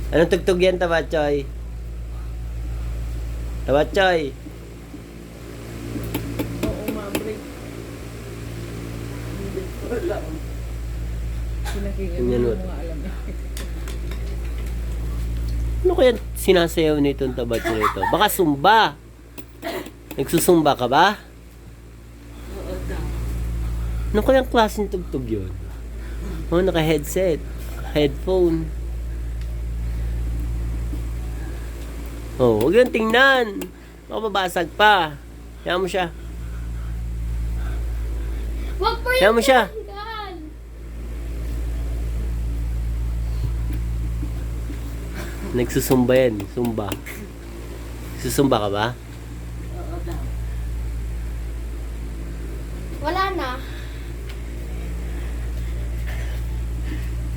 Anong tugtog yan, Tabatchoy? Tabatchoy. Oo, ma-break. Hindi ko alam. Pinakinggan Tingnan mo mo. mga alam eh. Ano kaya sinasayaw nitong Tabatchoy ito? Baka sumba. Nagsusumba ka ba? Oo daw. Ano kayang klaseng tugtog yun? Oh, naka-headset. Headphone. Oh, huwag yung tingnan. Baka mabasag pa. Kaya mo siya. Wag po Kaya mo siya. pakinggan. Nagsusumba yan. Sumba. Susumba ka ba?